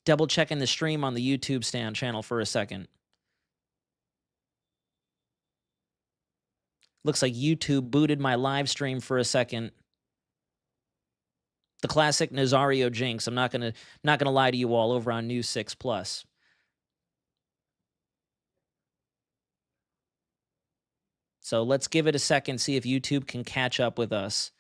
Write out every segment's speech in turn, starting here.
Double checking the stream on the YouTube channel for a second. Looks like YouTube booted my live stream for a second. The classic Nazario jinx. I'm not gonna lie to you all over on News 6 Plus. So let's give it a second, see if YouTube can catch up with us.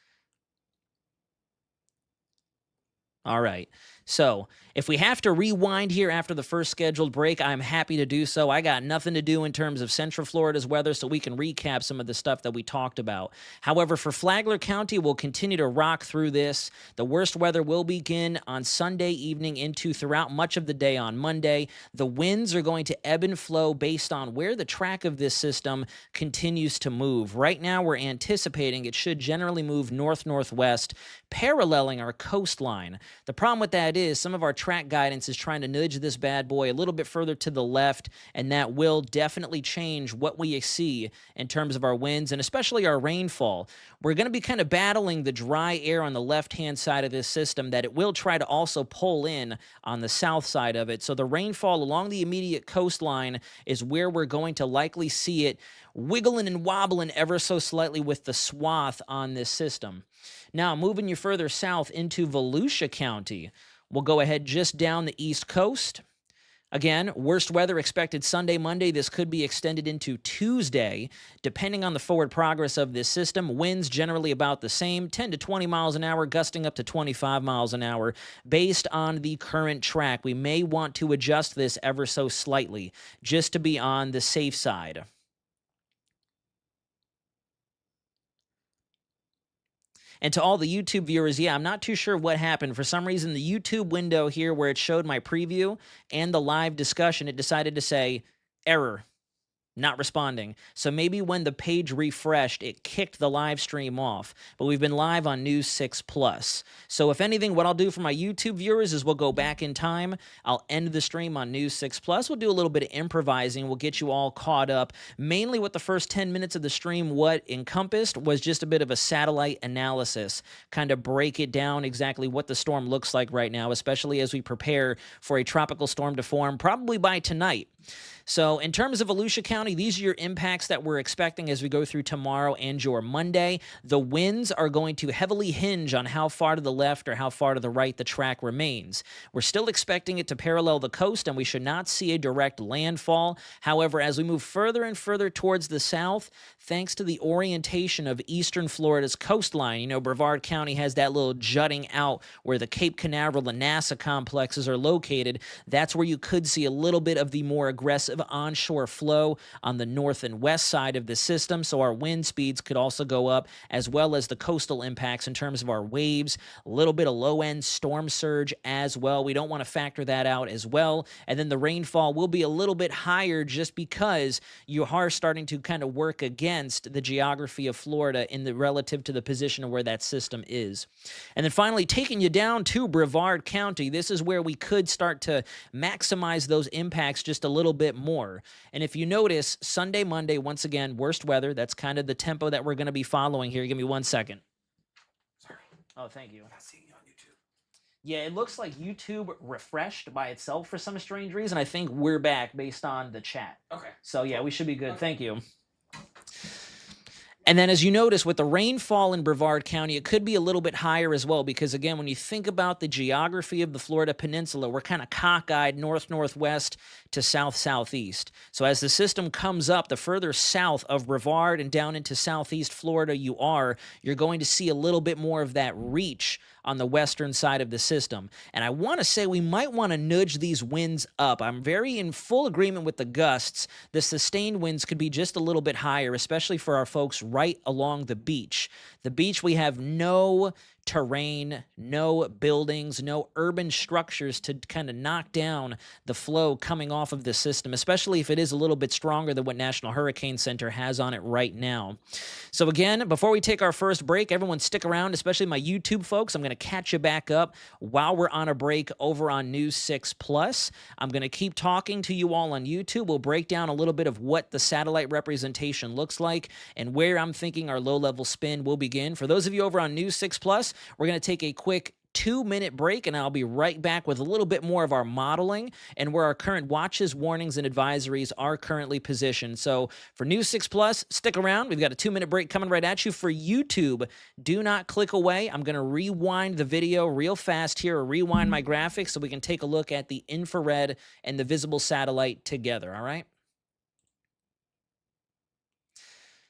All right. So if we have to rewind here after the first scheduled break, I'm happy to do so. I got nothing to do in terms of Central Florida's weather, so we can recap some of the stuff that we talked about. However, for Flagler County, we'll continue to rock through this. The worst weather will begin on Sunday evening into throughout much of the day on Monday. The winds are going to ebb and flow based on where the track of this system continues to move. Right now, we're anticipating it should generally move north-northwest, paralleling our coastline. The problem with that is some of our track guidance is trying to nudge this bad boy a little bit further to the left, and that will definitely change what we see in terms of our winds and especially our rainfall. We're going to be kind of battling the dry air on the left-hand side of this system that it will try to also pull in on the south side of it. So the rainfall along the immediate coastline is where we're going to likely see it wiggling and wobbling ever so slightly with the swath on this system. Now, moving you further south into Volusia County, we'll go ahead just down the east coast. Again, worst weather expected Sunday, Monday. This could be extended into Tuesday, depending on the forward progress of this system. Winds generally about the same, 10 to 20 miles an hour, gusting up to 25 miles an hour based on the current track. We may want to adjust this ever so slightly just to be on the safe side. And to all the YouTube viewers, yeah, I'm not too sure what happened. For some reason, the YouTube window here where it showed my preview and the live discussion, it decided to say error. Not responding. So maybe when the page refreshed, it kicked the live stream off. But we've been live on News 6 Plus. So if anything, what I'll do for my YouTube viewers is we'll go back in time. I'll end the stream on News 6 Plus. We'll do a little bit of improvising. We'll get you all caught up. Mainly what the first 10 minutes of the stream, what encompassed was just a bit of a satellite analysis. Kind of break it down exactly what the storm looks like right now, especially as we prepare for a tropical storm to form probably by tonight. So in terms of Volusia County, these are your impacts that we're expecting as we go through tomorrow and your Monday. The winds are going to heavily hinge on how far to the left or how far to the right the track remains. We're still expecting it to parallel the coast, and we should not see a direct landfall. However, as we move further and further towards the south, thanks to the orientation of eastern Florida's coastline, you know, Brevard County has that little jutting out where the Cape Canaveral and NASA complexes are located. That's where you could see a little bit of the more aggressive onshore flow on the north and west side of the system, so our wind speeds could also go up, as well as the coastal impacts in terms of our waves, a little bit of low-end storm surge as well. We don't want to factor that out as well. And then the rainfall will be a little bit higher just because you are starting to kind of work against the geography of Florida in the relative to the position of where that system is. And then finally, taking you down to Brevard County, this is where we could start to maximize those impacts just a little bit more. And if you notice, Sunday, Monday, once again, worst weather. That's kind of the tempo that we're going to be following here. Give me 1 second. Sorry. Oh, thank you. I'm not seeing you on YouTube. Yeah, it looks like YouTube refreshed by itself for some strange reason. I think we're back based on the chat. Okay. So yeah, we should be good. Okay. Thank you. And then as you notice, with the rainfall in Brevard County, it could be a little bit higher as well because, again, when you think about the geography of the Florida Peninsula, we're kind of cockeyed north-northwest to south-southeast. So as the system comes up, the further south of Brevard and down into southeast Florida you're going to see a little bit more of that reach on the western side of the system. And I want to say we might want to nudge these winds up. I'm very in full agreement with the gusts. The sustained winds could be just a little bit higher, especially for our folks right along the beach. The beach, we have no terrain, no buildings, no urban structures to kind of knock down the flow coming off of the system, especially if it is a little bit stronger than what National Hurricane Center has on it right now. So again, before we take our first break, everyone stick around, especially my YouTube folks. I'm going to catch you back up while we're on a break over on News 6 Plus. I'm going to keep talking to you all on YouTube. We'll break down a little bit of what the satellite representation looks like and where I'm thinking our low-level spin will begin. For those of you over on News 6 Plus, we're going to take a quick 2-minute break, and I'll be right back with a little bit more of our modeling and where our current watches, warnings, and advisories are currently positioned. So for News 6 Plus, stick around. We've got a 2-minute break coming right at you. For YouTube, do not click away. I'm going to rewind the video real fast here, or rewind my graphics so we can take a look at the infrared and the visible satellite together, all right?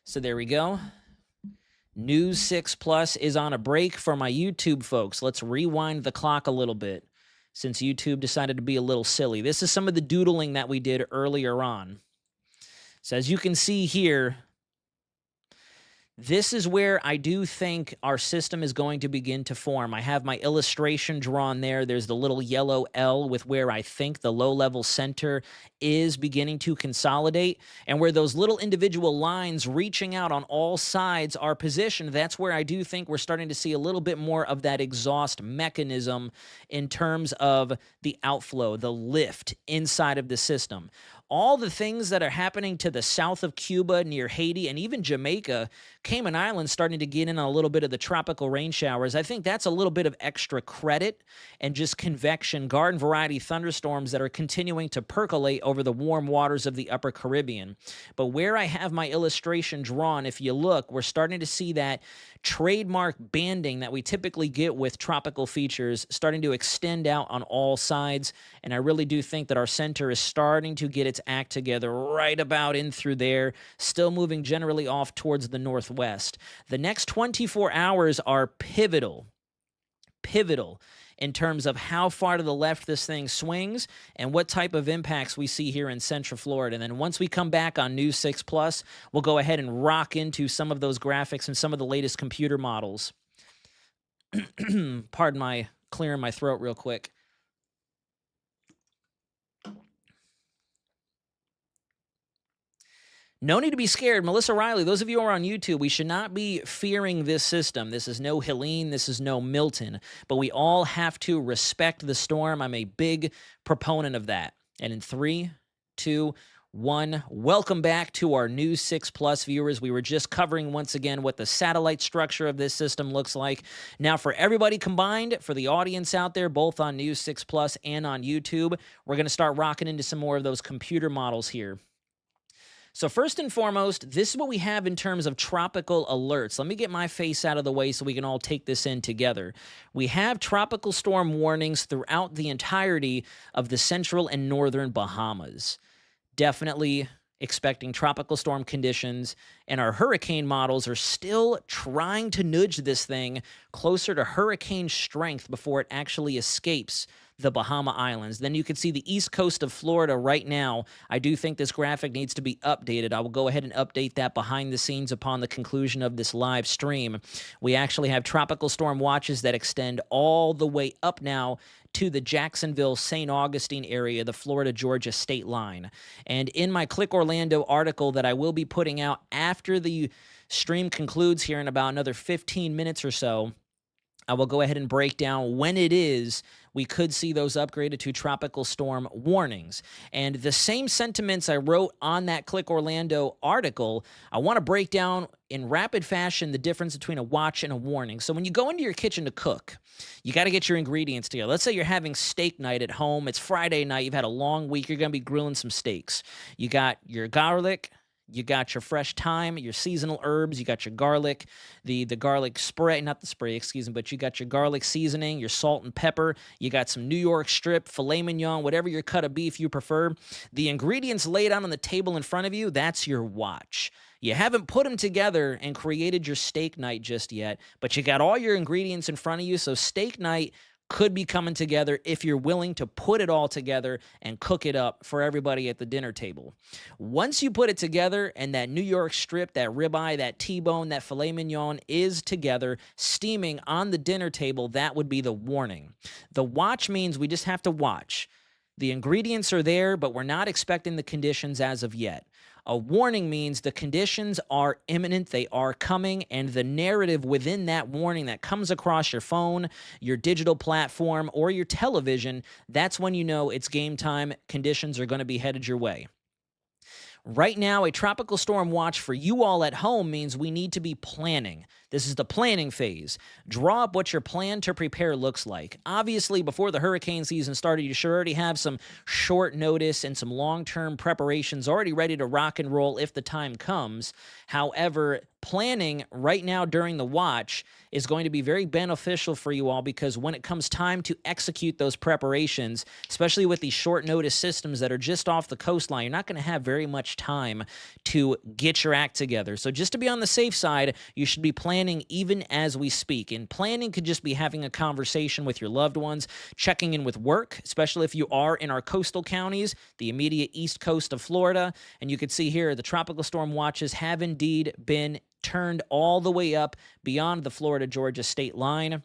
So there we go. News 6 Plus is on a break for my YouTube folks. Let's rewind the clock a little bit since YouTube decided to be a little silly. This is some of the doodling that we did earlier on. So as you can see here, this is where I do think our system is going to begin to form. I have my illustration drawn there. There's the little yellow L with where I think the low-level center is beginning to consolidate. And where those little individual lines reaching out on all sides are positioned, that's where I do think we're starting to see a little bit more of that exhaust mechanism in terms of the outflow, the lift inside of the system. All the things that are happening to the south of Cuba, near Haiti, and even Jamaica, Cayman Islands starting to get in on a little bit of the tropical rain showers. I think that's a little bit of extra credit and just convection, garden variety thunderstorms that are continuing to percolate over the warm waters of the upper Caribbean. But where I have my illustration drawn, if you look, we're starting to see that trademark banding that we typically get with tropical features starting to extend out on all sides. And I really do think that our center is starting to get its act together right about in through there, still moving generally off towards the northwest. The next 24 hours are pivotal in terms of how far to the left this thing swings and what type of impacts we see here in Central Florida. And then once we come back on News 6 Plus, we'll go ahead and rock into some of those graphics and some of the latest computer models. Pardon my clearing my throat real quick. No need to be scared. Melissa Riley, those of you who are on YouTube, we should not be fearing this system. This is no Helene. This is no Milton. But we all have to respect the storm. I'm a big proponent of that. And in 3, 2, 1, welcome back to our News 6 Plus viewers. We were just covering once again what the satellite structure of this system looks like. Now, for everybody combined, for the audience out there, both on News 6 Plus and on YouTube, we're going to start rocking into some more of those computer models here. So first and foremost, this is what we have in terms of tropical alerts. Let me get my face out of the way so we can all take this in together. We have tropical storm warnings throughout the entirety of the central and northern Bahamas. Definitely expecting tropical storm conditions, and our hurricane models are still trying to nudge this thing closer to hurricane strength before it actually escapes the Bahama Islands. Then you can see the east coast of Florida right now. I do think this graphic needs to be updated. I will go ahead and update that behind the scenes upon the conclusion of this live stream. We actually have tropical storm watches that extend all the way up now to the Jacksonville, St. Augustine area, the Florida-Georgia state line. And in my Click Orlando article that I will be putting out after the stream concludes here in about another 15 minutes or so, I will go ahead and break down when it is we could see those upgraded to tropical storm warnings. And the same sentiments I wrote on that Click Orlando article, I want to break down in rapid fashion the difference between a watch and a warning. So when you go into your kitchen to cook, you got to get your ingredients together. Let's say you're having steak night at home. It's Friday night. You've had a long week. You're going to be grilling some steaks. You got your garlic. You got your fresh thyme, your seasonal herbs, you got your garlic, the garlic spray, not the spray, excuse me, but you got your garlic seasoning, your salt and pepper, you got some New York strip, filet mignon, whatever your cut of beef you prefer. The ingredients laid out on the table in front of you, that's your watch. You haven't put them together and created your steak night just yet, but you got all your ingredients in front of you, so steak night could be coming together if you're willing to put it all together and cook it up for everybody at the dinner table. Once you put it together and that New York strip, that ribeye, that T-bone, that filet mignon is together, steaming on the dinner table, that would be the warning. The watch means we just have to watch. The ingredients are there, but we're not expecting the conditions as of yet. A warning means the conditions are imminent, they are coming, and the narrative within that warning that comes across your phone, your digital platform, or your television, that's when you know it's game time, conditions are going to be headed your way. Right now, a tropical storm watch for you all at home means we need to be planning. This is the planning phase. Draw up what your plan to prepare looks like. Obviously, before the hurricane season started, you should already have some short notice and some long-term preparations already ready to rock and roll if the time comes. However, planning right now during the watch is going to be very beneficial for you all, because when it comes time to execute those preparations, especially with these short notice systems that are just off the coastline, you're not going to have very much time to get your act together. So just to be on the safe side, you should be planning even as we speak. And planning could just be having a conversation with your loved ones, checking in with work, especially if you are in our coastal counties, the immediate east coast of Florida. And you can see here the tropical storm watches have indeed been turned all the way up beyond the Florida-Georgia state line.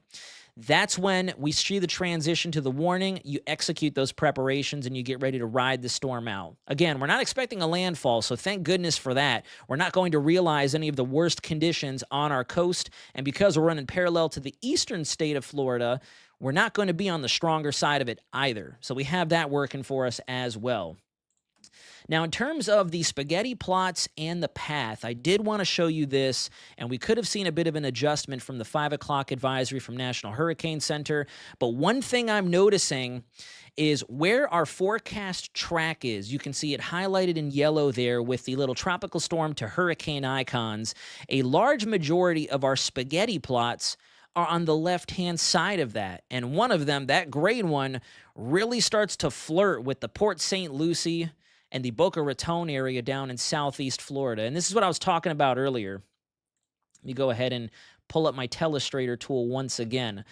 That's when we see the transition to the warning. You execute those preparations and you get ready to ride the storm out. Again, we're not expecting a landfall, so thank goodness for that. We're not going to realize any of the worst conditions on our coast, and because we're running parallel to the eastern state of Florida, we're not going to be on the stronger side of it either. So we have that working for us as well. Now, in terms of the spaghetti plots and the path, I did want to show you this, and we could have seen a bit of an adjustment from the 5 o'clock advisory from National Hurricane Center. But one thing I'm noticing is where our forecast track is. You can see it highlighted in yellow there with the little tropical storm to hurricane icons. A large majority of our spaghetti plots are on the left-hand side of that. And one of them, that grade one, really starts to flirt with the Port St. Lucie and the Boca Raton area down in southeast Florida. And this is what I was talking about earlier. Let me go ahead and pull up my Telestrator tool once again.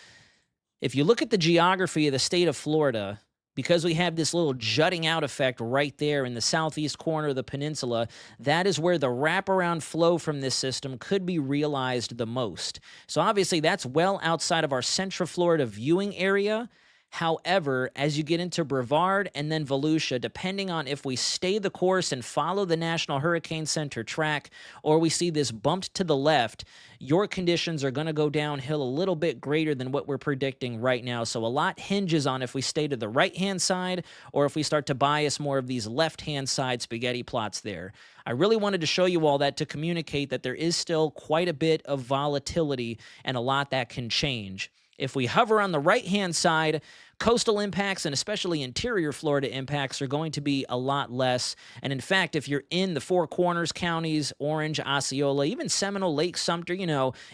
If you look at the geography of the state of Florida, because we have this little jutting out effect right there in the southeast corner of the peninsula, that is where the wraparound flow from this system could be realized the most. So obviously that's well outside of our Central Florida viewing area. However, as you get into Brevard and then Volusia, depending on if we stay the course and follow the National Hurricane Center track, or we see this bumped to the left, your conditions are going to go downhill a little bit greater than what we're predicting right now. So a lot hinges on if we stay to the right-hand side or if we start to bias more of these left-hand side spaghetti plots there. I really wanted to show you all that to communicate that there is still quite a bit of volatility and a lot that can change. If we hover on the right-hand side, coastal impacts and especially interior Florida impacts are going to be a lot less. And in fact, if you're in the Four Corners counties, Orange, Osceola, even Seminole, Lake Sumter,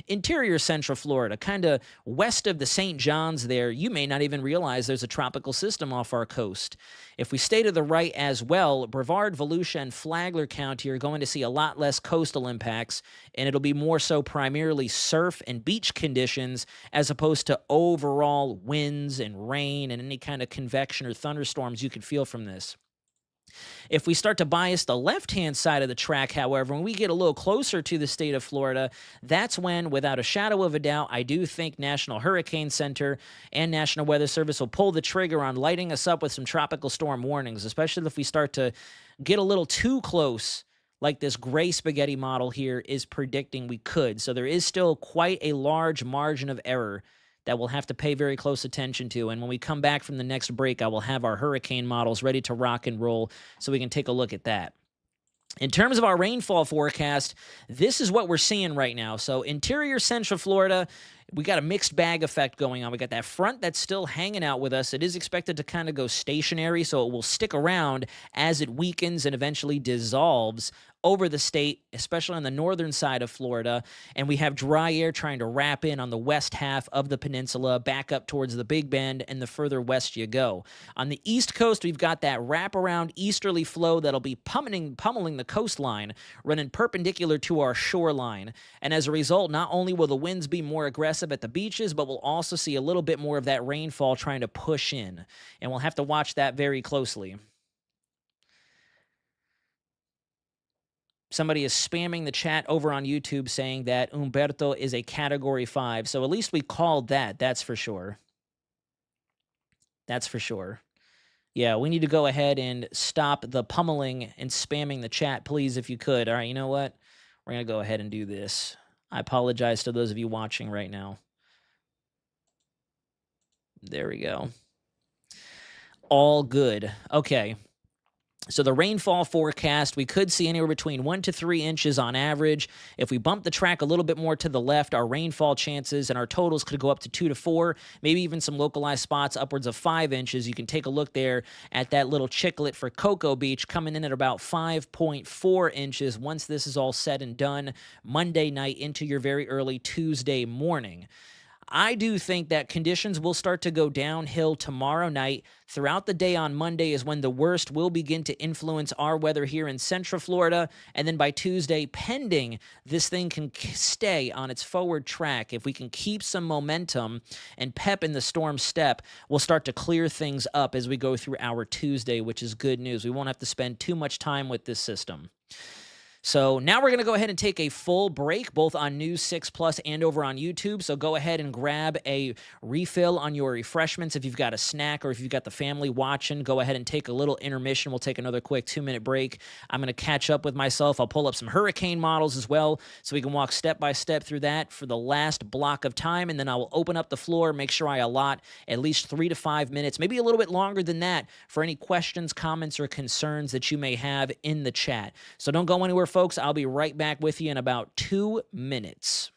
interior Central Florida, kind of west of the St. Johns there, you may not even realize there's a tropical system off our coast. If we stay to the right as well, Brevard, Volusia, and Flagler County are going to see a lot less coastal impacts, and it'll be more so primarily surf and beach conditions as opposed to overall winds and rain and any kind of convection or thunderstorms you could feel from this. If we start to bias the left-hand side of the track, however, when we get a little closer to the state of Florida, that's when, without a shadow of a doubt, I do think National Hurricane Center and National Weather Service will pull the trigger on lighting us up with some tropical storm warnings, especially if we start to get a little too close, like this gray spaghetti model here is predicting we could. So there is still quite a large margin of error that we'll have to pay very close attention to. And when we come back from the next break, I will have our hurricane models ready to rock and roll so we can take a look at that. In terms of our rainfall forecast, this is what we're seeing right now. So interior Central Florida, we got a mixed bag effect going on. We got that front that's still hanging out with us. It is expected to kind of go stationary, so it will stick around as it weakens and eventually dissolves over the state, especially on the northern side of Florida. And we have dry air trying to wrap in on the west half of the peninsula, back up towards the Big Bend, and the further west you go. On the east coast, we've got that wraparound easterly flow that'll be pummeling the coastline, running perpendicular to our shoreline. And as a result, not only will the winds be more aggressive at the beaches, but we'll also see a little bit more of that rainfall trying to push in. And we'll have to watch that very closely. Somebody is spamming the chat over on YouTube saying that Humberto is a Category 5. So at least we called that. That's for sure. That's for sure. Yeah, we need to go ahead and stop the pummeling and spamming the chat, please, if you could. All right, you know what? We're going to go ahead and do this. I apologize to those of you watching right now. There we go. All good. Okay. So the rainfall forecast, we could see anywhere between 1 to 3 inches on average. If we bump the track a little bit more to the left, our rainfall chances and our totals could go up to 2 to 4, maybe even some localized spots upwards of 5 inches. You can take a look there at that little chicklet for Cocoa Beach coming in at about 5.4 inches once this is all said and done Monday night into your very early Tuesday morning. I do think that conditions will start to go downhill tomorrow night. Throughout the day on Monday is when the worst will begin to influence our weather here in Central Florida. And then by Tuesday, pending this thing can stay on its forward track, if we can keep some momentum and pep in the storm step, we'll start to clear things up as we go through our Tuesday, which is good news. We won't have to spend too much time with this system. So now we're going to go ahead and take a full break, both on News 6 Plus and over on YouTube. So go ahead and grab a refill on your refreshments. If you've got a snack or if you've got the family watching, go ahead and take a little intermission. We'll take another quick 2-minute break. I'm going to catch up with myself. I'll pull up some hurricane models as well so we can walk step by step through that for the last block of time. And then I will open up the floor, make sure I allot at least 3 to 5 minutes, maybe a little bit longer than that, for any questions, comments, or concerns that you may have in the chat. So don't go anywhere, folks. I'll be right back with you in about 2 minutes.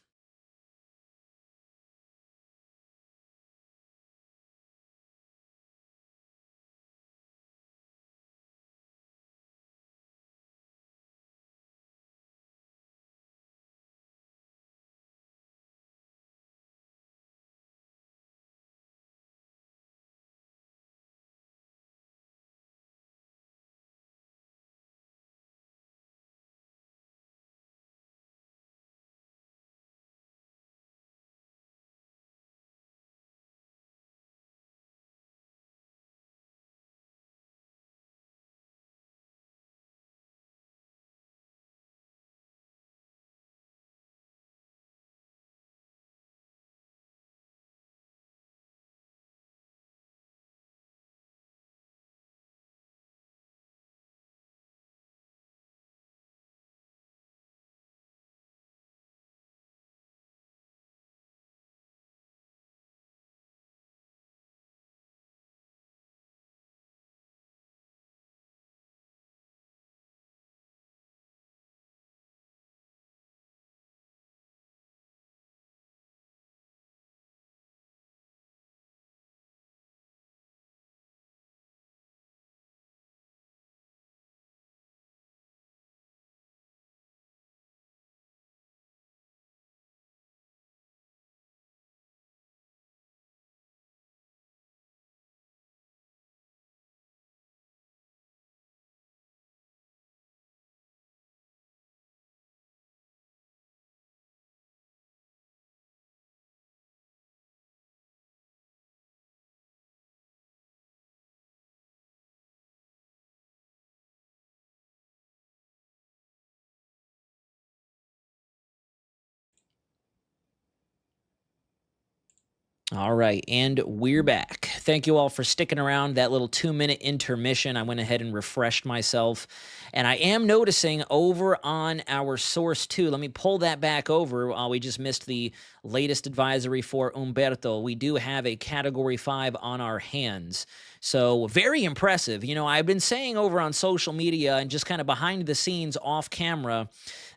All right, and we're back. Thank you all for sticking around that little 2-minute intermission. I went ahead and refreshed myself. And I am noticing over on our source 2, let me pull that back over. We just missed the latest advisory for Umberto. We do have a Category 5 on our hands. So very impressive. You know, I've been saying over on social media and just kind of behind the scenes off camera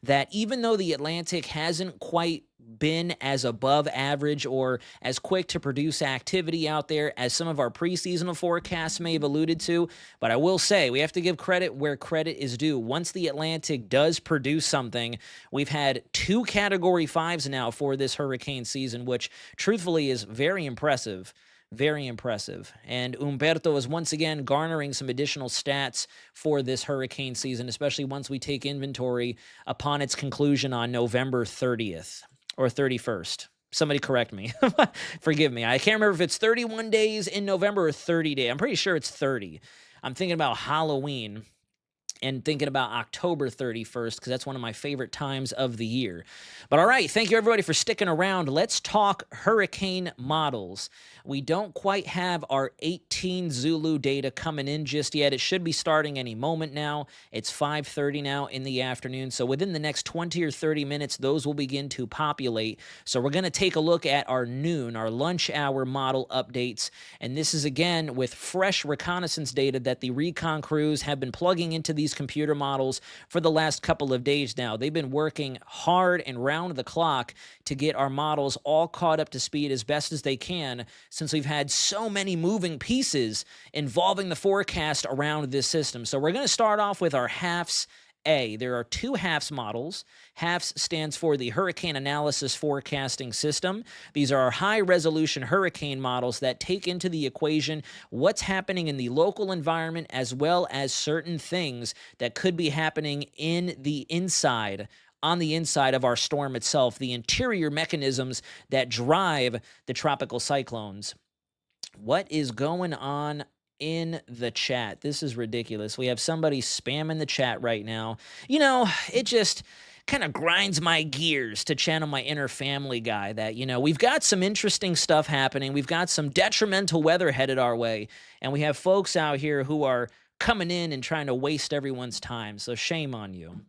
that even though the Atlantic hasn't quite been as above average or as quick to produce activity out there as some of our preseasonal forecasts may have alluded to, but I will say we have to give credit where credit is due. Once the Atlantic does produce something, we've had 2 Category 5s now for this hurricane season, which truthfully is very impressive. Very impressive. And Umberto is once again garnering some additional stats for this hurricane season, especially once we take inventory upon its conclusion on November 30th or 31st. Somebody correct me. Forgive me. I can't remember if it's 31 days in November or 30 days. I'm pretty sure it's 30. I'm thinking about Halloween. and thinking about October 31st because that's one of my favorite times of the year. But all right, thank you everybody for sticking around. Let's talk hurricane models. We don't quite have our 18 Zulu data coming in just yet. It should be starting any moment now. It's 5:30 now in the afternoon. So within the next 20 or 30 minutes, those will begin to populate. So we're going to take a look at our noon, our lunch hour model updates. And this is again with fresh reconnaissance data that the recon crews have been plugging into these computer models for the last couple of days now. They've been working hard and round the clock to get our models all caught up to speed as best as they can, since we've had so many moving pieces involving the forecast around this system. So we're going to start off with our HAFS A. There are two HAFS models. HAFS stands for the Hurricane Analysis Forecasting System. These are our high-resolution hurricane models that take into the equation what's happening in the local environment as well as certain things that could be happening in the inside, on the inside of our storm itself, the interior mechanisms that drive the tropical cyclones. What is going on in the chat? This is ridiculous. We have somebody spamming the chat right now. You know, it just kind of grinds my gears to channel my inner Family Guy that, you know, we've got some interesting stuff happening. We've got some detrimental weather headed our way, and we have folks out here who are coming in and trying to waste everyone's time. So shame on you.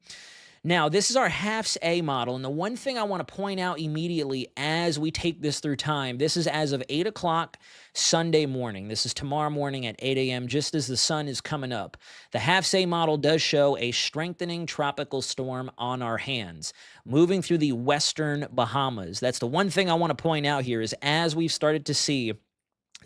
Now, this is our HAFS A model, and the one thing I want to point out immediately as we take this through time, this is as of 8 o'clock Sunday morning. This is tomorrow morning at 8 a.m., just as the sun is coming up. The HAFS A model does show a strengthening tropical storm on our hands, moving through the western Bahamas. That's the one thing I want to point out here is as we've started to see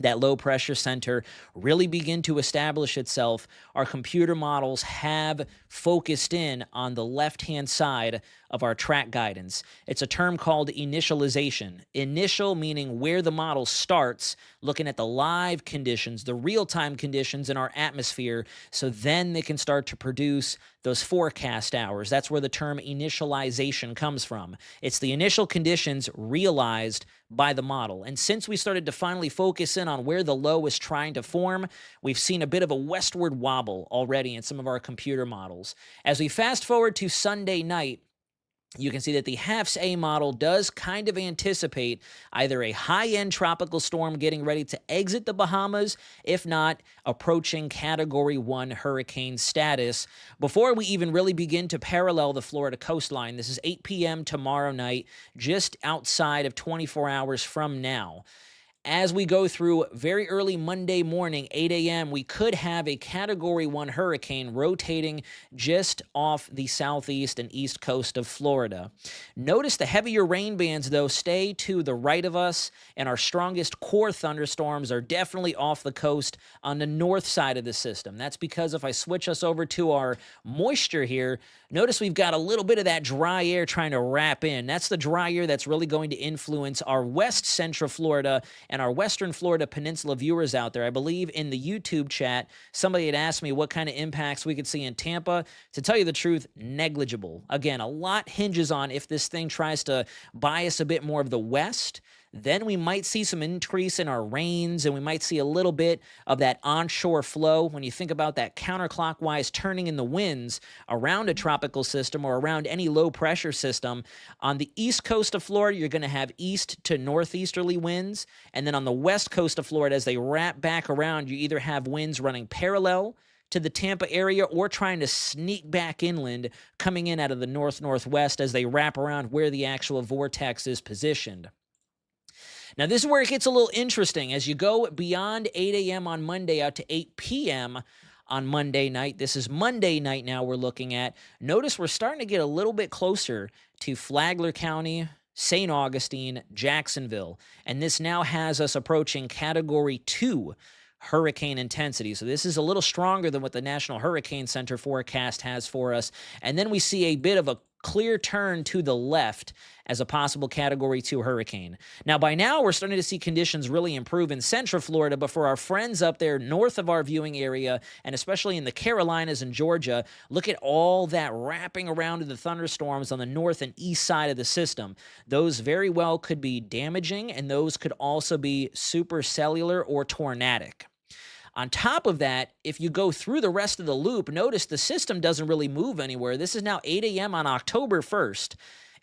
that low pressure center really begin to establish itself, our computer models have focused in on the left-hand side of our track guidance. It's a term called initialization. Initial meaning where the model starts, looking at the live conditions, the real-time conditions in our atmosphere, so then they can start to produce those forecast hours. That's where the term initialization comes from. It's the initial conditions realized by the model. And since we started to finally focus in on where the low is trying to form, we've seen a bit of a westward wobble already in some of our computer models. As we fast forward to Sunday night, you can see that the HAFS A model does kind of anticipate either a high-end tropical storm getting ready to exit the Bahamas, if not approaching Category 1 hurricane status, before we even really begin to parallel the Florida coastline. This is 8 p.m. tomorrow night, just outside of 24 hours from now. As we go through very early Monday morning, 8 a.m., we could have a Category 1 hurricane rotating just off the southeast and east coast of Florida. Notice the heavier rain bands, though, stay to the right of us, and our strongest core thunderstorms are definitely off the coast on the north side of the system. That's because if I switch us over to our moisture here, notice we've got a little bit of that dry air trying to wrap in. That's the dry air that's really going to influence our west central Florida and our western Florida peninsula viewers out there. I believe in the YouTube chat, somebody had asked me what kind of impacts we could see in Tampa. To tell you the truth, negligible. Again, a lot hinges on if this thing tries to bias a bit more of the west. Then we might see some increase in our rains, and we might see a little bit of that onshore flow. When you think about that counterclockwise turning in the winds around a tropical system or around any low pressure system, on the east coast of Florida, you're going to have east to northeasterly winds. And then on the west coast of Florida, as they wrap back around, you either have winds running parallel to the Tampa area or trying to sneak back inland, coming in out of the north-northwest as they wrap around where the actual vortex is positioned. Now, this is where it gets a little interesting. As you go beyond 8 a.m. on Monday out to 8 p.m. on Monday night, this is Monday night now we're looking at. Notice we're starting to get a little bit closer to Flagler County, St. Augustine, Jacksonville, and this now has us approaching Category 2 hurricane intensity. So this is a little stronger than what the National Hurricane Center forecast has for us. And then we see a bit of a clear turn to the left as a possible Category 2 hurricane. Now, by now, we're starting to see conditions really improve in central Florida, but for our friends up there north of our viewing area, and especially in the Carolinas and Georgia, look at all that wrapping around of the thunderstorms on the north and east side of the system. Those very well could be damaging, and those could also be supercellular or tornadic. On top of that, if you go through the rest of the loop, notice the system doesn't really move anywhere. This is now 8 a.m. on October 1st.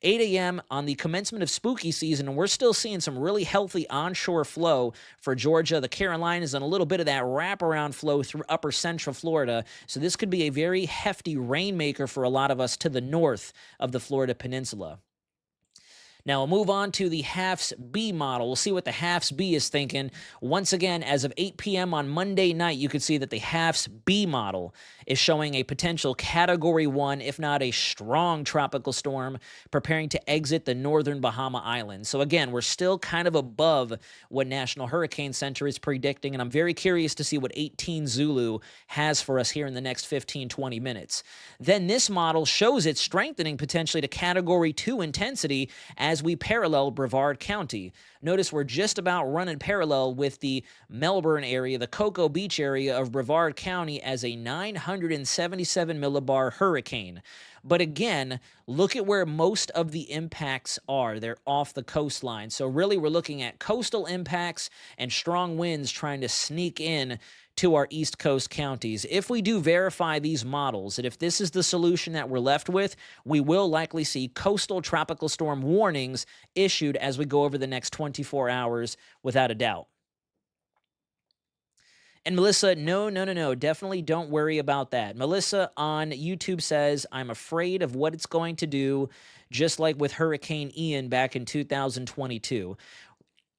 8 a.m. on the commencement of spooky season, and we're still seeing some really healthy onshore flow for Georgia, the Carolinas, and a little bit of that wraparound flow through upper central Florida. So this could be a very hefty rainmaker for a lot of us to the north of the Florida Peninsula. Now we'll move on to the HAFS B model. We'll see what the HAFS B is thinking. Once again, as of 8 p.m. on Monday night, you can see that the HAFS B model is showing a potential Category 1, if not a strong tropical storm, preparing to exit the northern Bahama Islands. So again, we're still kind of above what National Hurricane Center is predicting, and I'm very curious to see what 18 Zulu has for us here in the next 15, 20 minutes. Then this model shows it strengthening potentially to Category 2 intensity as we parallel Brevard County. Notice we're just about running parallel with the Melbourne area, the Cocoa Beach area of Brevard County as a 977 millibar hurricane. But again, look at where most of the impacts are. They're off the coastline. So really we're looking at coastal impacts and strong winds trying to sneak in to our East Coast counties. If we do verify these models, and if this is the solution that we're left with, we will likely see coastal tropical storm warnings issued as we go over the next 24 hours, without a doubt. And Melissa, no, definitely don't worry about that. Melissa on YouTube says, I'm afraid of what it's going to do, just like with Hurricane Ian back in 2022.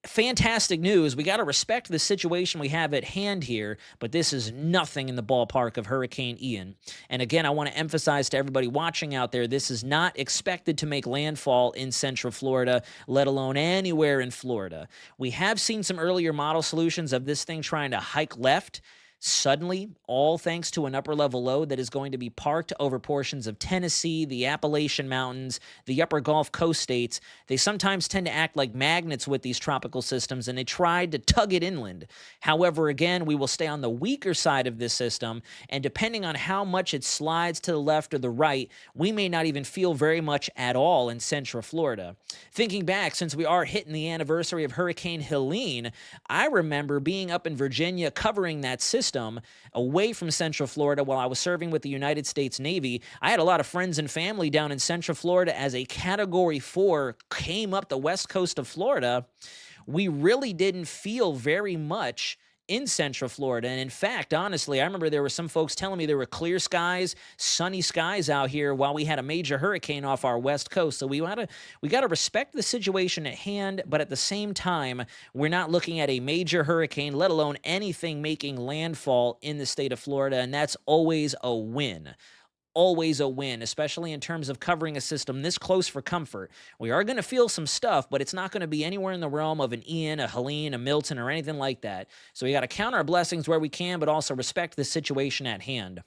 Fantastic news. We got to respect the situation we have at hand here, but this is nothing in the ballpark of Hurricane Ian. And again, I want to emphasize to everybody watching out there, this is not expected to make landfall in Central Florida, let alone anywhere in Florida. We have seen some earlier model solutions of this thing trying to hike left. Suddenly, all thanks to an upper-level low that is going to be parked over portions of Tennessee, the Appalachian Mountains, the upper Gulf Coast states. They sometimes tend to act like magnets with these tropical systems, and they tried to tug it inland. However, again, we will stay on the weaker side of this system, and depending on how much it slides to the left or the right, we may not even feel very much at all in Central Florida. Thinking back, since we are hitting the anniversary of Hurricane Helene, I remember being up in Virginia covering that system away from Central Florida while I was serving with the United States Navy. I had a lot of friends and family down in Central Florida as a Category 4 came up the west coast of Florida. We really didn't feel very much in Central Florida. And in fact, honestly, I remember there were some folks telling me there were clear skies, sunny skies out here while we had a major hurricane off our west coast. So we got to respect the situation at hand, but at the same time, we're not looking at a major hurricane, let alone anything making landfall in the state of Florida, and that's always a win. Always a win, especially in terms of covering a system this close for comfort. We are going to feel some stuff, but it's not going to be anywhere in the realm of an Ian, a Helene, a Milton, or anything like that. So we got to count our blessings where we can, but also respect the situation at hand.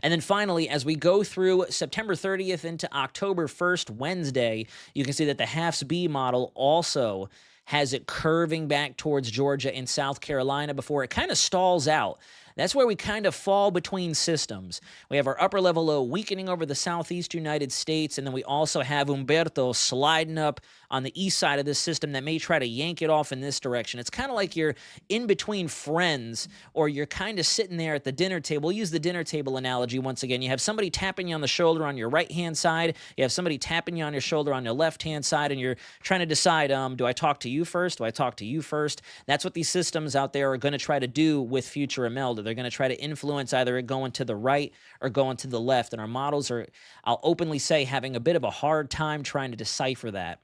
And then finally, as we go through September 30th into October 1st, Wednesday, you can see that the HAFS B model also has it curving back towards Georgia and South Carolina before it kind of stalls out. That's where we kind of fall between systems. We have our upper level low weakening over the southeast United States, and then we also have Umberto sliding up on the east side of this system that may try to yank it off in this direction. It's kind of like you're in between friends, or you're kind of sitting there at the dinner table. We'll use the dinner table analogy once again. You have somebody tapping you on the shoulder on your right-hand side. You have somebody tapping you on your shoulder on your left-hand side, and you're trying to decide, do I talk to you first? Do I talk to you first? That's what these systems out there are going to try to do with future Imelda. They're going to try to influence either it going to the right or going to the left. And our models are, I'll openly say, having a bit of a hard time trying to decipher that.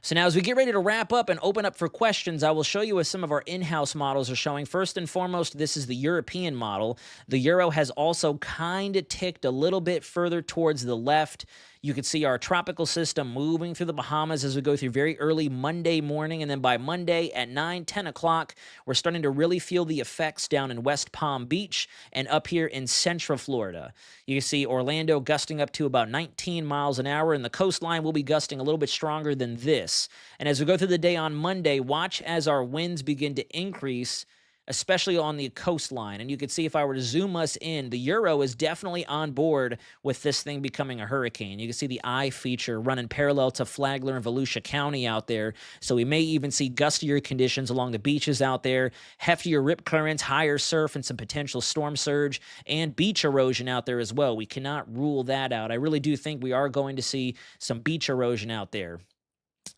So now as we get ready to wrap up and open up for questions, I will show you what some of our in-house models are showing. First and foremost, this is the European model. The euro has also kind of ticked a little bit further towards the left. You can see our tropical system moving through the Bahamas as we go through very early Monday morning. And then by Monday at 9, 10 o'clock, we're starting to really feel the effects down in West Palm Beach and up here in Central Florida. You can see Orlando gusting up to about 19 miles an hour, and the coastline will be gusting a little bit stronger than this. And as we go through the day on Monday, watch as our winds begin to increase especially on the coastline. And you can see if I were to zoom us in, the Euro is definitely on board with this thing becoming a hurricane. You can see the eye feature running parallel to Flagler and Volusia County out there. So we may even see gustier conditions along the beaches out there, heftier rip currents, higher surf, and some potential storm surge and beach erosion out there as well. We cannot rule that out. I really do think we are going to see some beach erosion out there.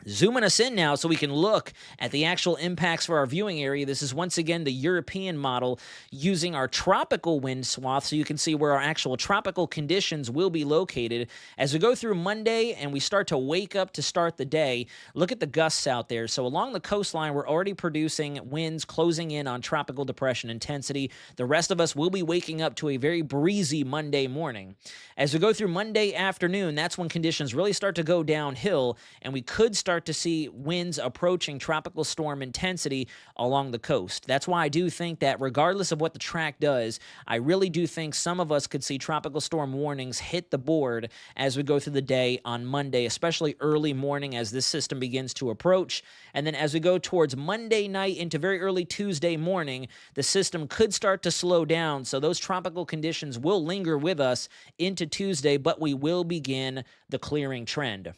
Zooming us in now so we can look at the actual impacts for our viewing area. This is once again the European model using our tropical wind swath so you can see where our actual tropical conditions will be located. As we go through Monday and we start to wake up to start the day, look at the gusts out there. So along the coastline, we're already producing winds closing in on tropical depression intensity. The rest of us will be waking up to a very breezy Monday morning. As we go through Monday afternoon, that's when conditions really start to go downhill, and we could start to see winds approaching tropical storm intensity along the coast. That's why I do think that regardless of what the track does, I really do think some of us could see tropical storm warnings hit the board as we go through the day on Monday, especially early morning as this system begins to approach. And then as we go towards Monday night into very early Tuesday morning, the system could start to slow down. So those tropical conditions will linger with us into Tuesday, but we will begin the clearing trend.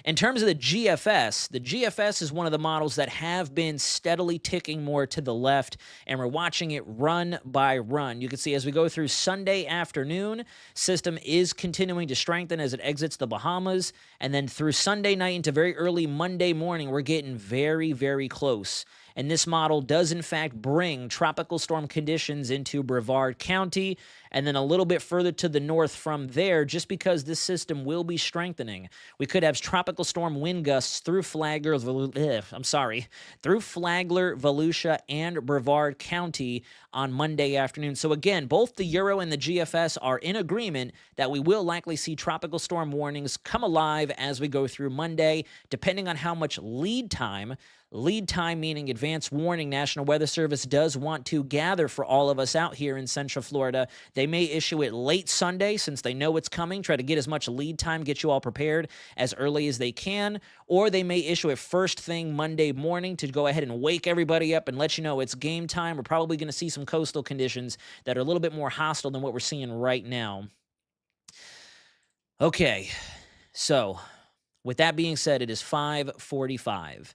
In terms of the GFS is one of the models that have been steadily ticking more to the left, and we're watching it run by run. You can see as we go through Sunday afternoon, system is continuing to strengthen as it exits the Bahamas, and then through Sunday night into very early Monday morning, we're getting very, very close. And this model does, in fact, bring tropical storm conditions into Brevard County, and then a little bit further to the north from there, just because this system will be strengthening. We could have tropical storm wind gusts through Flagler, Volusia, and Brevard County on Monday afternoon. So again, both the Euro and the GFS are in agreement that we will likely see tropical storm warnings come alive as we go through Monday, depending on how much lead time meaning advance warning, National Weather Service does want to gather for all of us out here in Central Florida. They may issue it late Sunday since they know it's coming, try to get as much lead time, get you all prepared as early as they can, or they may issue it first thing Monday morning to go ahead and wake everybody up and let you know it's game time. We're probably going to see some coastal conditions that are a little bit more hostile than what we're seeing right now. Okay, so with that being said, it is 5:45.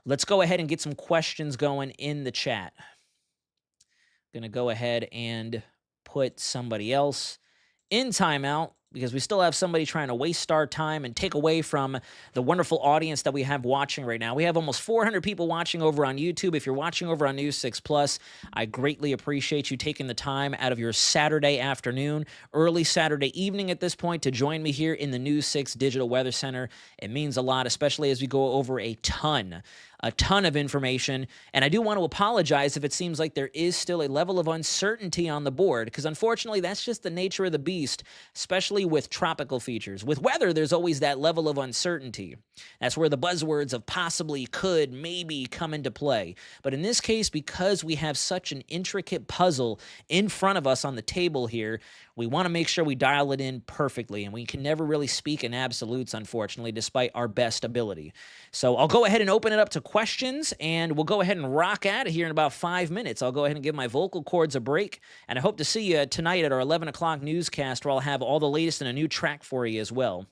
Let's go ahead and get some questions going in the chat. I'm going to go ahead and put somebody else in timeout because we still have somebody trying to waste our time and take away from the wonderful audience that we have watching right now. We have almost 400 people watching over on YouTube. If you're watching over on News 6 Plus, I greatly appreciate you taking the time out of your Saturday afternoon, early Saturday evening at this point to join me here in the News 6 Digital Weather Center. It means a lot, especially as we go over a ton of information. And I do want to apologize if it seems like there is still a level of uncertainty on the board, because unfortunately that's just the nature of the beast, especially with tropical features. With weather, there's always that level of uncertainty. That's where the buzzwords of possibly, could, maybe come into play. But in this case, because we have such an intricate puzzle in front of us on the table here, we want to make sure we dial it in perfectly, and we can never really speak in absolutes, unfortunately, despite our best ability. So I'll go ahead and open it up to questions, and we'll go ahead and rock at it here in about 5 minutes. I'll go ahead and give my vocal cords a break, and I hope to see you tonight at our 11 o'clock newscast, where I'll have all the latest and a new track for you as well.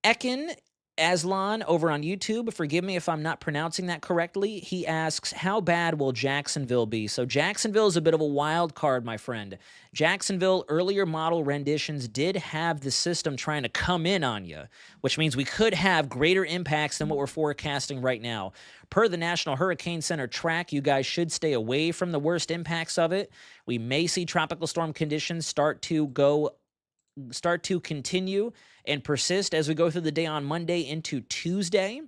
Ekin Aslan over on YouTube, forgive me if I'm not pronouncing that correctly. He asks, how bad will Jacksonville be? So Jacksonville is a bit of a wild card, my friend. Jacksonville, earlier model renditions did have the system trying to come in on you, which means we could have greater impacts than what we're forecasting right now. Per the National Hurricane Center track, you guys should stay away from the worst impacts of it. We may see tropical storm conditions start to continue and persist as we go through the day on Monday into Tuesday.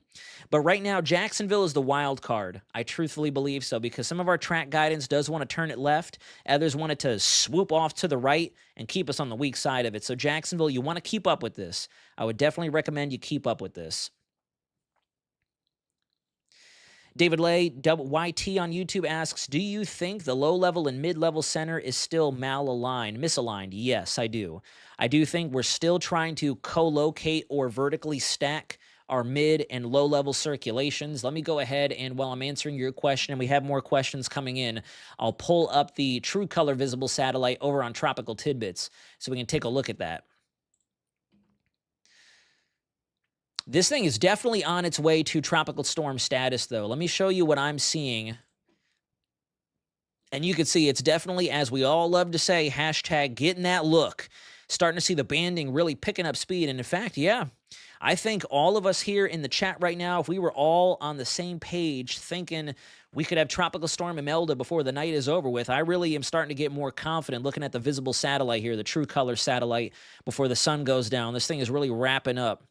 But right now, Jacksonville is the wild card. I truthfully believe so, because some of our track guidance does want to turn it left. Others want it to swoop off to the right and keep us on the weak side of it. So Jacksonville, you want to keep up with this. I would definitely recommend you keep up with this. David Lay, YT on YouTube asks, do you think the low-level and mid-level center is still misaligned? Yes, I do. I do think we're still trying to co-locate or vertically stack our mid and low level circulations. Let me go ahead and while I'm answering your question, and we have more questions coming in, I'll pull up the true color visible satellite over on Tropical Tidbits so we can take a look at that. This thing is definitely on its way to tropical storm status, though. Let me show you what I'm seeing. And you can see it's definitely, as we all love to say, hashtag getting that look. Starting to see the banding really picking up speed. And in fact, yeah, I think all of us here in the chat right now, if we were all on the same page thinking we could have Tropical Storm Imelda before the night is over with, I really am starting to get more confident looking at the visible satellite here, the true color satellite before the sun goes down. This thing is really wrapping up.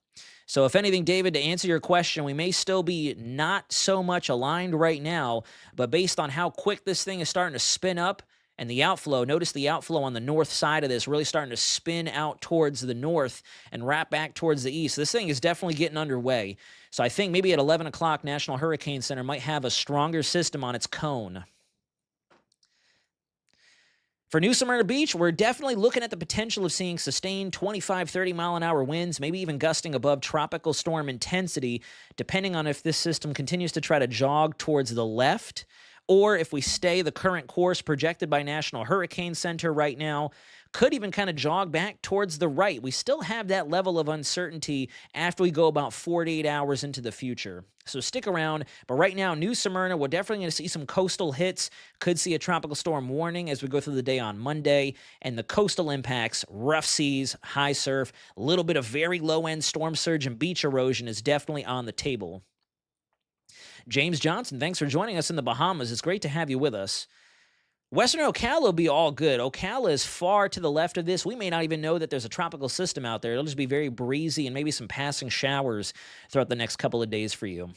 So if anything, David, to answer your question, we may still be not so much aligned right now, but based on how quick this thing is starting to spin up and the outflow, notice the outflow on the north side of this really starting to spin out towards the north and wrap back towards the east. This thing is definitely getting underway. So I think maybe at 11 o'clock, National Hurricane Center might have a stronger system on its cone. For New Smyrna Beach, we're definitely looking at the potential of seeing sustained 25, 30-mile-an-hour winds, maybe even gusting above tropical storm intensity, depending on if this system continues to try to jog towards the left, or if we stay the current course projected by National Hurricane Center right now, could even kind of jog back towards the right. We still have that level of uncertainty after we go about 48 hours into the future. So stick around. But right now, New Smyrna, we're definitely going to see some coastal hits. Could see a tropical storm warning as we go through the day on Monday. And the coastal impacts, rough seas, high surf, a little bit of very low-end storm surge and beach erosion is definitely on the table. James Johnson, thanks for joining us in the Bahamas. It's great to have you with us. Western Ocala will be all good. Ocala is far to the left of this. We may not even know that there's a tropical system out there. It'll just be very breezy and maybe some passing showers throughout the next couple of days for you.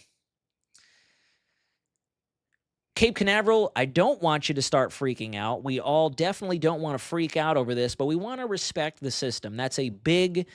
Cape Canaveral, I don't want you to start freaking out. We all definitely don't want to freak out over this, but we want to respect the system. That's a big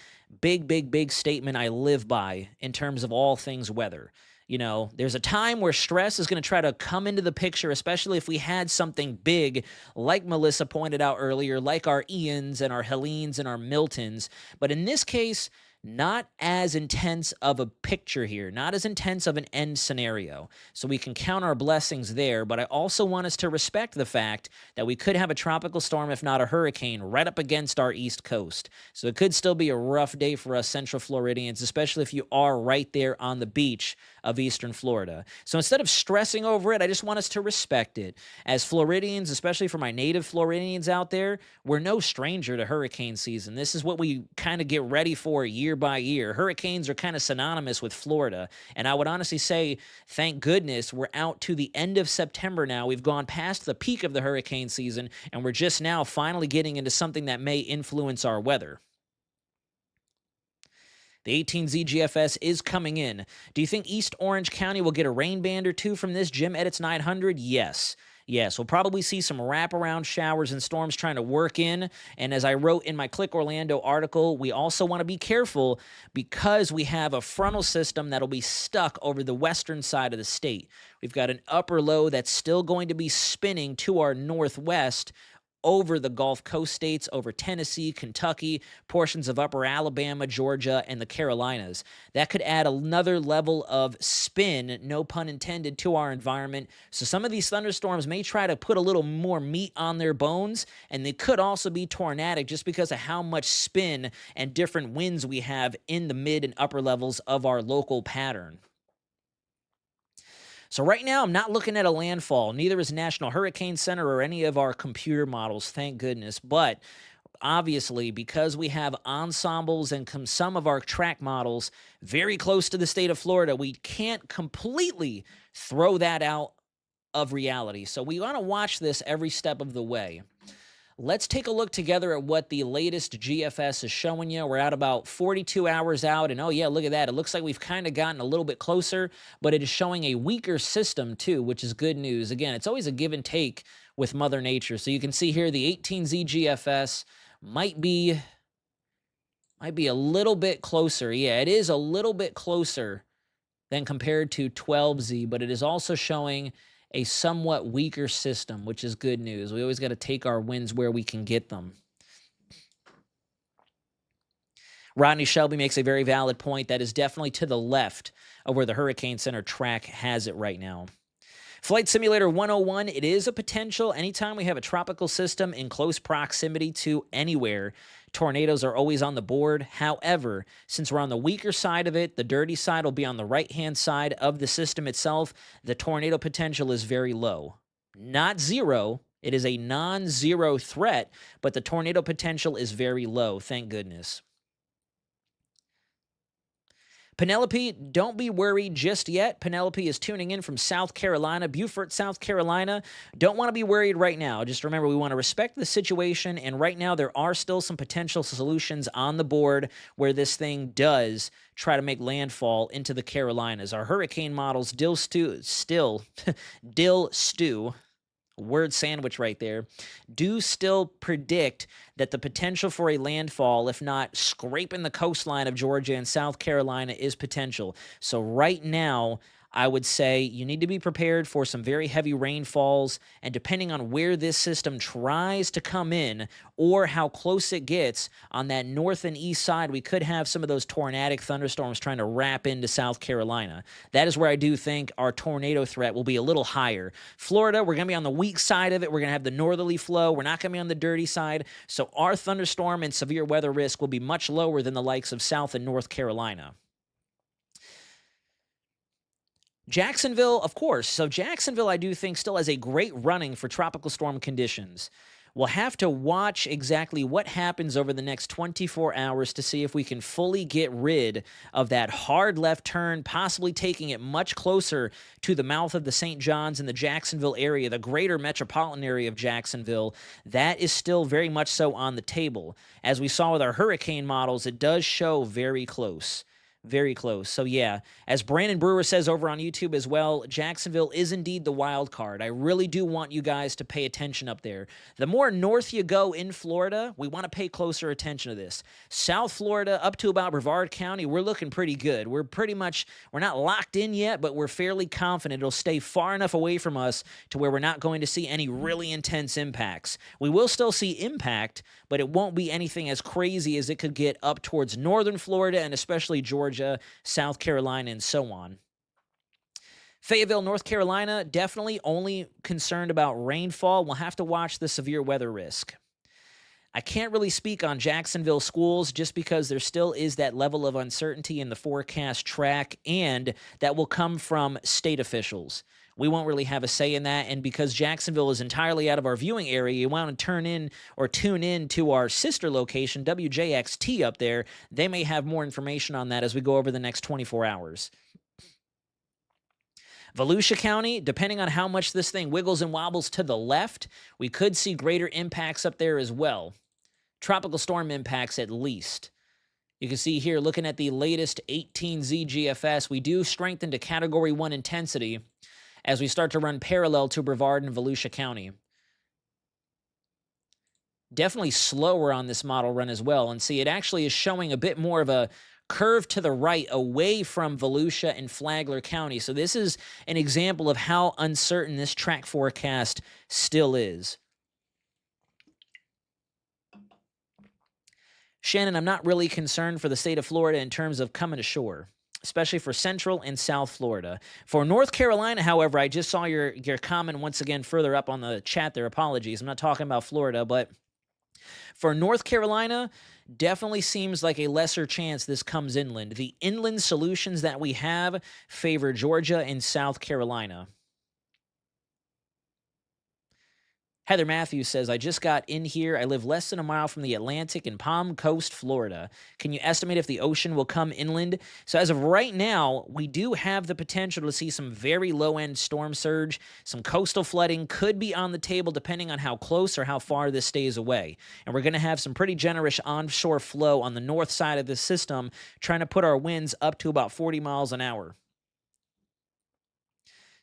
statement I live by in terms of all things weather. You know, there's a time where stress is going to try to come into the picture, especially if we had something big, like Melissa pointed out earlier, like our Ians and our Helenes and our Miltons. But in this case, not as intense of a picture here, not as intense of an end scenario. So we can count our blessings there, but I also want us to respect the fact that we could have a tropical storm, if not a hurricane, right up against our east coast. So it could still be a rough day for us Central Floridians, especially if you are right there on the beach of eastern Florida. So instead of stressing over it, I just want us to respect it. As Floridians, especially for my native Floridians out there, we're no stranger to hurricane season. This is what we kind of get ready for year by year. Hurricanes are kind of synonymous with Florida. And I would honestly say, thank goodness we're out to the end of September now. We've gone past the peak of the hurricane season, and we're just now finally getting into something that may influence our weather. The 18Z GFS is coming in. Do you think East Orange County will get a rain band or two from this? Jim Edits 900? Yes. Yes, we'll probably see some wraparound showers and storms trying to work in. And as I wrote in my Click Orlando article, we also want to be careful because we have a frontal system that'll be stuck over the western side of the state. We've got an upper low that's still going to be spinning to our northwest over the Gulf Coast states, over Tennessee, Kentucky, portions of upper Alabama, Georgia, and the Carolinas. That could add another level of spin, no pun intended, to our environment. So some of these thunderstorms may try to put a little more meat on their bones, and they could also be tornadic just because of how much spin and different winds we have in the mid and upper levels of our local pattern. So right now, I'm not looking at a landfall. Neither is National Hurricane Center or any of our computer models, thank goodness. But obviously, because we have ensembles and some of our track models very close to the state of Florida, we can't completely throw that out of reality. So we want to watch this every step of the way. Let's take a look together at what the latest GFS is showing you. We're at about 42 hours out, and oh yeah, look at that. It looks like we've kind of gotten a little bit closer, but it is showing a weaker system too, which is good news. Again, it's always a give and take with Mother Nature. So you can see here the 18Z GFS might be a little bit closer. Yeah, it is a little bit closer than compared to 12Z, but it is also showing a somewhat weaker system, which is good news. We always got to take our wins where we can get them. Rodney Shelby makes a very valid point. That is definitely to the left of where the Hurricane Center track has it right now. Flight Simulator 101, it is a potential. Anytime we have a tropical system in close proximity to anywhere, tornadoes are always on the board. However, since we're on the weaker side of it, the dirty side will be on the right-hand side of the system itself. The tornado potential is very low. Not zero. It is a non-zero threat, but the tornado potential is very low, thank goodness. Penelope, don't be worried just yet. Penelope is tuning in from South Carolina, Beaufort, South Carolina. Don't want to be worried right now. Just remember, we want to respect the situation, and right now there are still some potential solutions on the board where this thing does try to make landfall into the Carolinas. Our hurricane models dill stew, word sandwich right there, do still predict that the potential for a landfall, if not scraping the coastline of Georgia and South Carolina, is potential. So right now, I would say you need to be prepared for some very heavy rainfalls, and depending on where this system tries to come in or how close it gets on that north and east side, we could have some of those tornadic thunderstorms trying to wrap into South Carolina. That is where I do think our tornado threat will be a little higher. Florida, we're going to be on the weak side of it. We're going to have the northerly flow. We're not going to be on the dirty side. So our thunderstorm and severe weather risk will be much lower than the likes of South and North Carolina. Jacksonville, of course. So Jacksonville, I do think, still has a great running for tropical storm conditions. We'll have to watch exactly what happens over the next 24 hours to see if we can fully get rid of that hard left turn, possibly taking it much closer to the mouth of the St. Johns in the Jacksonville area, the greater metropolitan area of Jacksonville. That is still very much so on the table. As we saw with our hurricane models, it does show very close. Very close. So yeah, as Brandon Brewer says over on YouTube as well, Jacksonville is indeed the wild card. I really do want you guys to pay attention up there. The more north you go in Florida, we want to pay closer attention to this. South Florida up to about Brevard County, we're looking pretty good. We're not locked in yet, but we're fairly confident it'll stay far enough away from us to where we're not going to see any really intense impacts. We will still see impact, but it won't be anything as crazy as it could get up towards northern Florida and especially Georgia, South Carolina, and so on. Fayetteville, North Carolina, definitely only concerned about rainfall. We'll have to watch the severe weather risk. I can't really speak on Jacksonville schools just because there still is that level of uncertainty in the forecast track, and that will come from state officials. We won't really have a say in that, and because Jacksonville is entirely out of our viewing area, you want to tune in to our sister location, WJXT up there. They may have more information on that as we go over the next 24 hours. Volusia County, depending on how much this thing wiggles and wobbles to the left, we could see greater impacts up there as well. Tropical storm impacts at least. You can see here, looking at the latest 18Z GFS, we do strengthen to Category 1 intensity as we start to run parallel to Brevard and Volusia County. Definitely slower on this model run as well. And see, it actually is showing a bit more of a curve to the right away from Volusia and Flagler County. So this is an example of how uncertain this track forecast still is. Shannon, I'm not really concerned for the state of Florida in terms of coming to shore, especially for Central and South Florida. For North Carolina, however, I just saw your comment once again further up on the chat there. Apologies. I'm not talking about Florida, but for North Carolina, definitely seems like a lesser chance this comes inland. The inland solutions that we have favor Georgia and South Carolina. Heather Matthews says, I just got in here. I live less than a mile from the Atlantic in Palm Coast, Florida. Can you estimate if the ocean will come inland? So as of right now, we do have the potential to see some very low-end storm surge. Some coastal flooding could be on the table depending on how close or how far this stays away. And we're going to have some pretty generous onshore flow on the north side of the system, trying to put our winds up to about 40 miles an hour.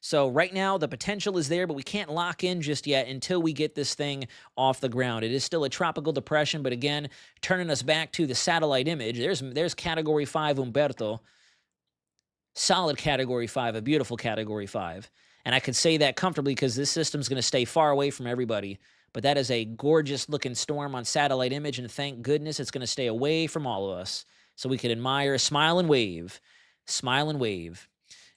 So right now, the potential is there, but we can't lock in just yet until we get this thing off the ground. It is still a tropical depression, but again, turning us back to the satellite image, there's Category 5 Umberto. Solid Category 5, a beautiful Category 5. And I could say that comfortably because this system's going to stay far away from everybody. But that is a gorgeous-looking storm on satellite image, and thank goodness it's going to stay away from all of us. so we can admire, smile and wave, smile and wave.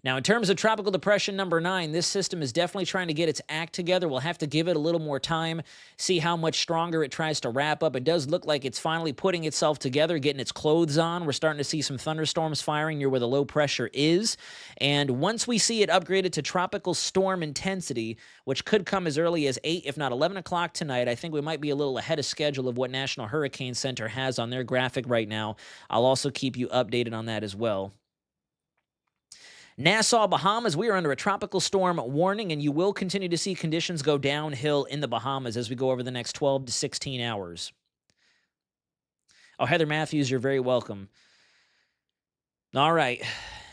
Now, in terms of tropical depression number 9, this system is definitely trying to get its act together. We'll have to give it a little more time, see how much stronger it tries to wrap up. It does look like it's finally putting itself together, getting its clothes on. We're starting to see some thunderstorms firing near where the low pressure is. And once we see it upgraded to tropical storm intensity, which could come as early as 8, if not 11 o'clock tonight, I think we might be a little ahead of schedule of what National Hurricane Center has on their graphic right now. I'll also keep you updated on that as well. Nassau, Bahamas, we are under a tropical storm warning, and you will continue to see conditions go downhill in the Bahamas as we go over the next 12 to 16 hours. Oh, Heather Matthews, you're very welcome. All right.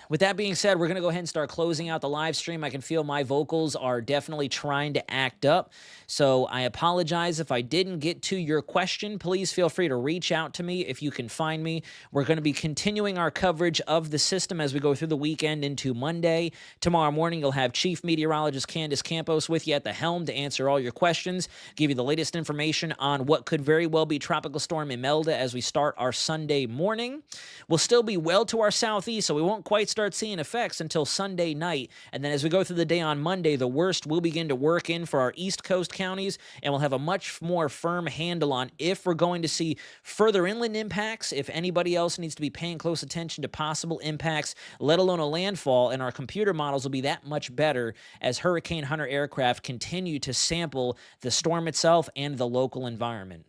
With that being said, we're going to go ahead and start closing out the live stream. I can feel my vocals are definitely trying to act up. So I apologize if I didn't get to your question. Please feel free to reach out to me if you can find me. We're going to be continuing our coverage of the system as we go through the weekend into Monday. Tomorrow morning, you'll have Chief Meteorologist Candace Campos with you at the helm to answer all your questions, give you the latest information on what could very well be Tropical Storm Imelda as we start our Sunday morning. We'll still be well to our southeast, so we won't quite start seeing effects until Sunday night. And then as we go through the day on Monday, the worst will begin to work in for our East Coast counties, and we'll have a much more firm handle on if we're going to see further inland impacts, if anybody else needs to be paying close attention to possible impacts, let alone a landfall, and our computer models will be that much better as Hurricane Hunter aircraft continue to sample the storm itself and the local environment.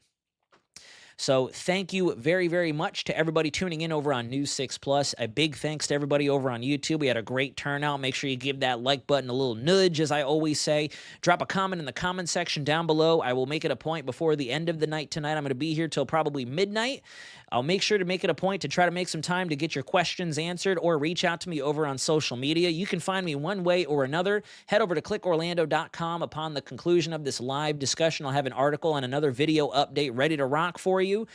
So thank you very, very much to everybody tuning in over on News 6 Plus. A big thanks to everybody over on YouTube. We had a great turnout. Make sure you give that like button a little nudge, as I always say. Drop a comment in the comment section down below. I will make it a point before the end of the night tonight. I'm going to be here till probably midnight. I'll make sure to make it a point to try to make some time to get your questions answered or reach out to me over on social media. You can find me one way or another. Head over to clickorlando.com. Upon the conclusion of this live discussion, I'll have an article and another video update ready to rock for you.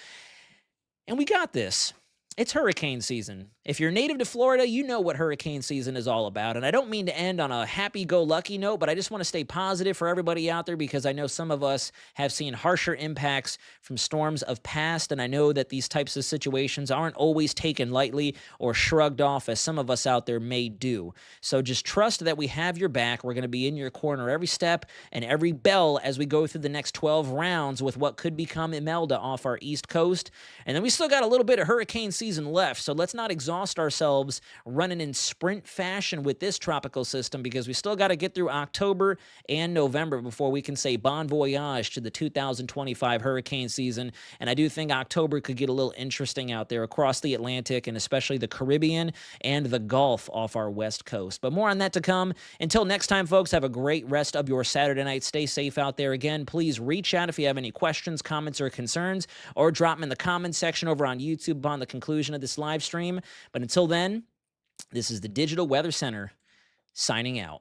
And we got this. It's hurricane season. If you're native to Florida, you know what hurricane season is all about. And I don't mean to end on a happy-go-lucky note, but I just want to stay positive for everybody out there because I know some of us have seen harsher impacts from storms of past, and I know that these types of situations aren't always taken lightly or shrugged off as some of us out there may do. So just trust that we have your back. We're going to be in your corner every step and every bell as we go through the next 12 rounds with what could become Imelda off our East Coast. And then we still got a little bit of hurricane season left, so let's not exhaust ourselves running in sprint fashion with this tropical system because we still got to get through October and November before we can say bon voyage to the 2025 hurricane season. And I do think October could get a little interesting out there across the Atlantic and especially the Caribbean and the Gulf off our West Coast. But more on that to come. Until next time, folks, have a great rest of your Saturday night. Stay safe out there. Again, please reach out if you have any questions, comments, or concerns, or drop them in the comments section over on YouTube upon the conclusion of this live stream. But until then, this is the Digital Weather Center signing out.